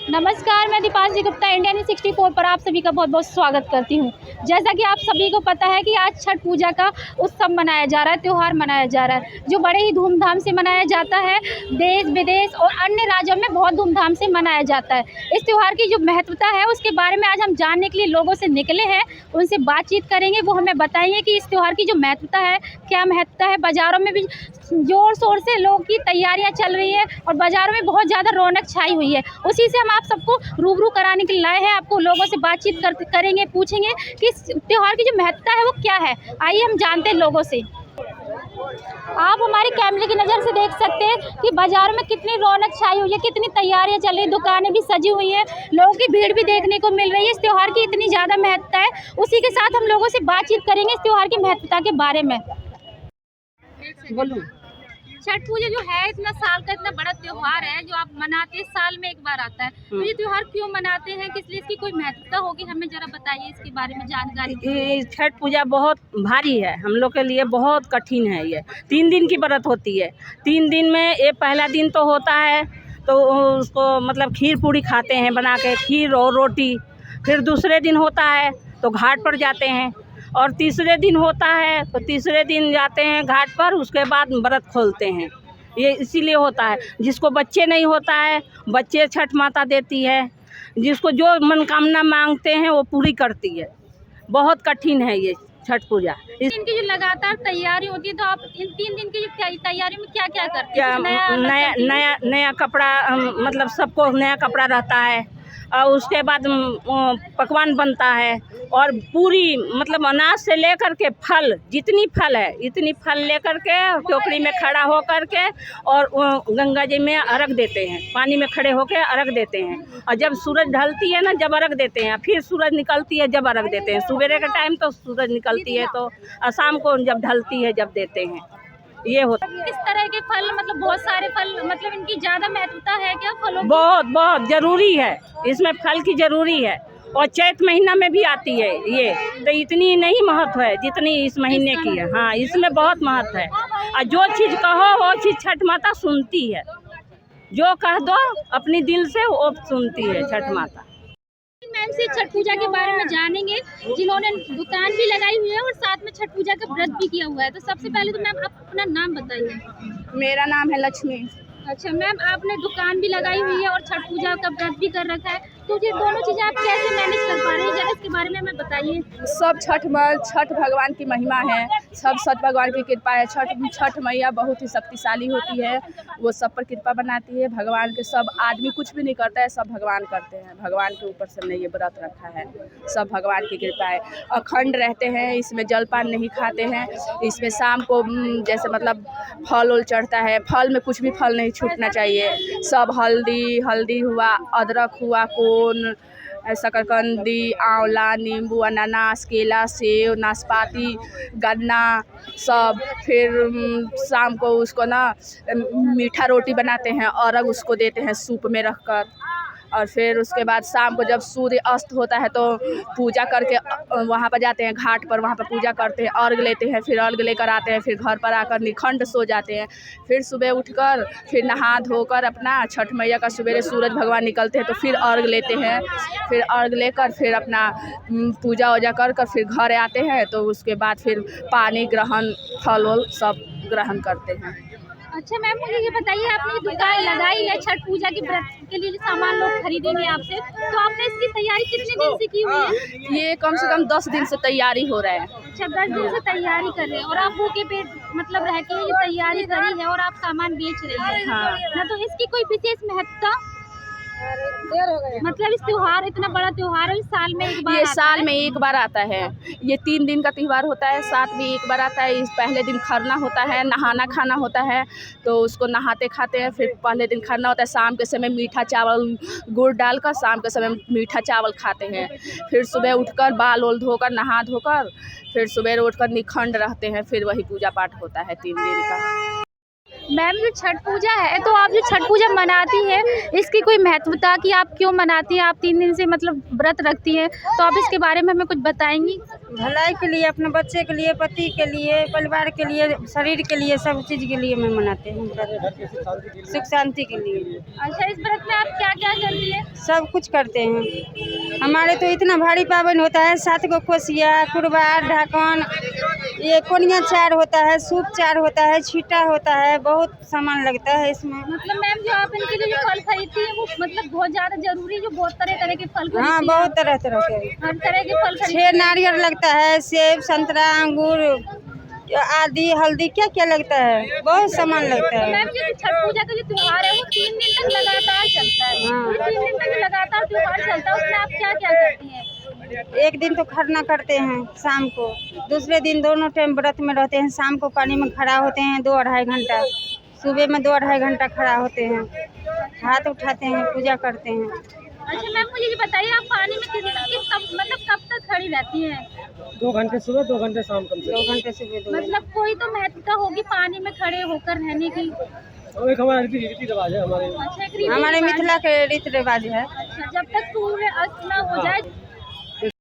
नमस्कार, मैं Deepanshi Gupta India news 64 पर आप सभी का बहुत बहुत स्वागत करती हूं। जैसा कि आप सभी को पता है कि आज छठ पूजा का उत्सव मनाया जा रहा है, त्यौहार मनाया जा रहा है, जो बड़े ही धूमधाम से मनाया जाता है। देश विदेश और अन्य राज्यों में बहुत धूमधाम से मनाया जाता है। इस त्यौहार की जो महत्वता है उसके बारे में आज हम जानने के लिए लोगों से निकले हैं, उनसे बातचीत करेंगे। वो हमें बताएंगे कि इस त्यौहार की जो महत्वता है, क्या महत्वता है। बाज़ारों में भी जोर शोर से लोगों की तैयारियां चल रही है और बाज़ारों में बहुत ज़्यादा रौनक छाई हुई है। उसी से हम आप सबको रूबरू कराने के लिए लाए हैं। आपको लोगों से बातचीत करेंगे, पूछेंगे कि इस त्यौहार की जो महत्वता है वो क्या है। आइए हम जानते हैं लोगों से। आप हमारे कैमरे की नज़र से देख सकते हैं कि बाज़ार में कितनी रौनक छाई हुई है, कितनी तैयारियां चल रही है, दुकानें भी सजी हुई हैं, लोगों की भीड़ भी देखने को मिल रही है। इस त्यौहार की इतनी ज़्यादा महत्वता है, उसी के साथ हम लोगों से बातचीत करेंगे इस त्यौहार की महत्वता के बारे में। बोलूं, छठ पूजा जो है इतना साल का इतना बड़ा त्योहार है जो आप मनाते हैं, साल में एक बार आता है। तो ये त्योहार क्यों मनाते हैं, किस लिए, इसकी कोई महत्वता होगी, हमें जरा बताइए इसके बारे में जानकारी। छठ पूजा बहुत भारी है, हम लोग के लिए बहुत कठिन है। ये 3 दिन की व्रत होती है। 3 दिन में ये पहला दिन तो होता है तो उसको मतलब खीर पूड़ी खाते हैं बना के, खीर और रोटी। फिर दूसरे दिन होता है तो घाट पर जाते हैं, और तीसरे दिन होता है तो तीसरे दिन जाते हैं घाट पर, उसके बाद व्रत खोलते हैं। ये इसीलिए होता है। जिसको बच्चे नहीं होता है, बच्चे छठ माता देती है। जिसको जो मनोकामना मांगते हैं वो पूरी करती है। बहुत कठिन है ये छठ पूजा। इनकी जो लगातार तैयारी होती है, तो आप इन 3 दिन की जो तैयारी में क्या क्या करते हैं? नया कपड़ा, मतलब सबको नया कपड़ा रहता है, और उसके बाद पकवान बनता है। और पूरी मतलब अनाज से लेकर के फल, जितनी फल है इतनी फल लेकर के टोकरी में खड़ा हो कर के और गंगा जी में अर्घ देते हैं। पानी में खड़े होकर अर्घ देते हैं, और जब सूरज ढलती है ना, जब अर्घ देते हैं, फिर सूरज निकलती है जब अर्घ देते हैं। सवेरे के टाइम तो सूरज निकलती है, तो शाम को जब ढलती है जब देते हैं। ये होता है। किस तरह के फल, मतलब बहुत सारे फल, मतलब इनकी ज़्यादा महत्वता है क्या फलों की? बहुत ज़रूरी है, इसमें फल की ज़रूरी है। और चैत महीना में भी आती है ये, तो इतनी नहीं महत्व है जितनी इस महीने की है। हाँ, इसमें बहुत महत्व है। और जो चीज़ कहो वो चीज़ छठ माता सुनती है। जो कह दो अपनी दिल से वो सुनती है छठ माता। मैम से छठ पूजा के बारे में जानेंगे, जिन्होंने दुकान भी लगाई हुई है और साथ में छठ पूजा का व्रत भी किया हुआ है। तो सबसे पहले तो मैम आप अपना नाम बताइए। मेरा नाम है लक्ष्मी। अच्छा मैम, आपने दुकान भी लगाई हुई है और छठ पूजा का व्रत भी कर रखा है, तो ये दोनों चीज़ें आप कैसे मैनेज कर पा रही हैं, जरा इसके बारे में हमें बताइए। सब छठ भगवान की महिमा है, सब छठ भगवान की कृपा है। छठ मैया बहुत ही शक्तिशाली होती है, वो सब पर कृपा बनाती है। भगवान के सब आदमी कुछ भी नहीं करता है, सब भगवान करते हैं। भगवान के ऊपर से हमने ये व्रत रखा है, सब भगवान की कृपा है। अखंड रहते हैं, इसमें जलपान नहीं खाते हैं। इसमें शाम को जैसे मतलब फल उल चढ़ता है, फल में कुछ भी फल नहीं छूटना चाहिए। सब हल्दी हुआ, अदरक हुआ, शकरकंदी, आंवला, नींबू, अनानास, केला, सेव, नाशपाती, गन्ना सब। फिर शाम को उसको ना मीठा रोटी बनाते हैं और उसको देते हैं सूप में रखकर। और फिर उसके बाद शाम को जब सूर्य अस्त होता है तो पूजा करके वहाँ पर जाते हैं घाट पर, वहाँ पर पूजा करते हैं, अर्घ लेते हैं, फिर अर्घ लेकर आते हैं, फिर घर पर आकर निखंड सो जाते हैं। फिर सुबह उठकर फिर नहा धोकर अपना छठ मैया का सवेरे सूरज भगवान निकलते हैं तो फिर अर्घ लेते हैं। फिर अर्घ लेकर फिर अपना पूजा वूजा कर फिर घर आते हैं, तो उसके बाद फिर पानी ग्रहण, फल वल सब ग्रहण करते हैं। अच्छा मैम, मुझे ये बताइए, आपने ये दुकान लगाई है छठ पूजा की व्रत के लिए जो सामान लोग खरीदेंगे आपसे, तो आपने इसकी तैयारी कितने दिन से की हुई है? ये कम से कम 10 दिन से तैयारी हो रहा है। अच्छा, 10 दिन से तैयारी कर रहे हैं और आप भूखे पेट मतलब रह के ये तैयारी करी है और आप सामान बेच रही हैं। हाँ। ना तो इसकी कोई विशेष महत्ता, मतलब इस त्योहार, इतना बड़ा त्योहार है, इस साल में एक बार ये आता साल है। में एक बार आता है। ये 3 दिन का त्यौहार होता है, साथ में एक बार आता है। इस पहले दिन खरना होता है, नहाना खाना होता है, तो उसको नहाते खाते हैं। फिर पहले दिन खरना होता है, शाम के समय मीठा चावल गुड़ डालकर शाम के समय मीठा चावल खाते हैं। फिर सुबह उठकर बाल ओल धोकर नहा धोकर फिर सुबह उठकर निखंड रहते हैं। फिर वही पूजा पाठ होता है 3 दिन का। मैम, जो छठ पूजा है, तो आप जो छठ पूजा मनाती है, इसकी कोई महत्वता कि आप क्यों मनाती हैं? आप 3 दिन से मतलब व्रत रखती हैं, तो आप इसके बारे में हमें कुछ बताएंगी? भलाई के लिए, अपने बच्चे के लिए, पति के लिए, परिवार के लिए, शरीर के लिए, सब चीज़ के लिए मैं मनाते हैं व्रत, सुख शांति के लिए। अच्छा, इस व्रत में आप क्या क्या करती हैं? सब कुछ करते हैं। हमारे तो इतना भारी पावन होता है, 7 को कोसिया, कुरबार, ढाकन, ये कोनिया चार होता है, सूप चार होता है, छीटा होता है, बहुत सामान लगता है इसमें। मतलब मैम, जो आप इनके लिए जो फल खरीदती है, वो मतलब बहुत ज़्यादा जरूरी, जो बहुत तरह तरह के फल खरीदती हाँ, हैं बहुत आप? तरह तरह के, हर तरह के फल खरीदती 6 हैं? नारियल लगता है, सेब, संतरा, अंगूर आदि, हल्दी, क्या क्या लगता है, बहुत सामान लगता तो है। मैम, ये जो छठ पूजा का जो त्योहार है, वो 3 दिन तक लगातार चलता है। हाँ। ये 3 दिन तक लगातार त्योहार चलता है, उसमें आप क्या क्या करती हैं? एक दिन तो खरना करते हैं शाम को, दूसरे दिन दोनों टाइम व्रत में रहते हैं। शाम को पानी में खड़ा होते हैं 2-2.5 घंटा, सुबह में 2-2.5 घंटा खड़ा होते हैं, हाथ उठाते हैं, पूजा करते हैं। अच्छा मैम, मुझे ये बताइए, आप पानी में मतलब कब तक खड़ी रहती हैं? 2 घंटे सुबह, 2 घंटे शाम, कम से 2 घंटे सुबह, 2 घंटे। मतलब कोई तो महत्वता होगी पानी में खड़े होकर रहने की। कम। एक हमारा रीति रिवाज है हमारे। अच्छा, एक रीति हमारे रिवाज मिथिला के रीति रिवाज है। है। अच्छा, जब तक सूर्य अस्त न हो जाए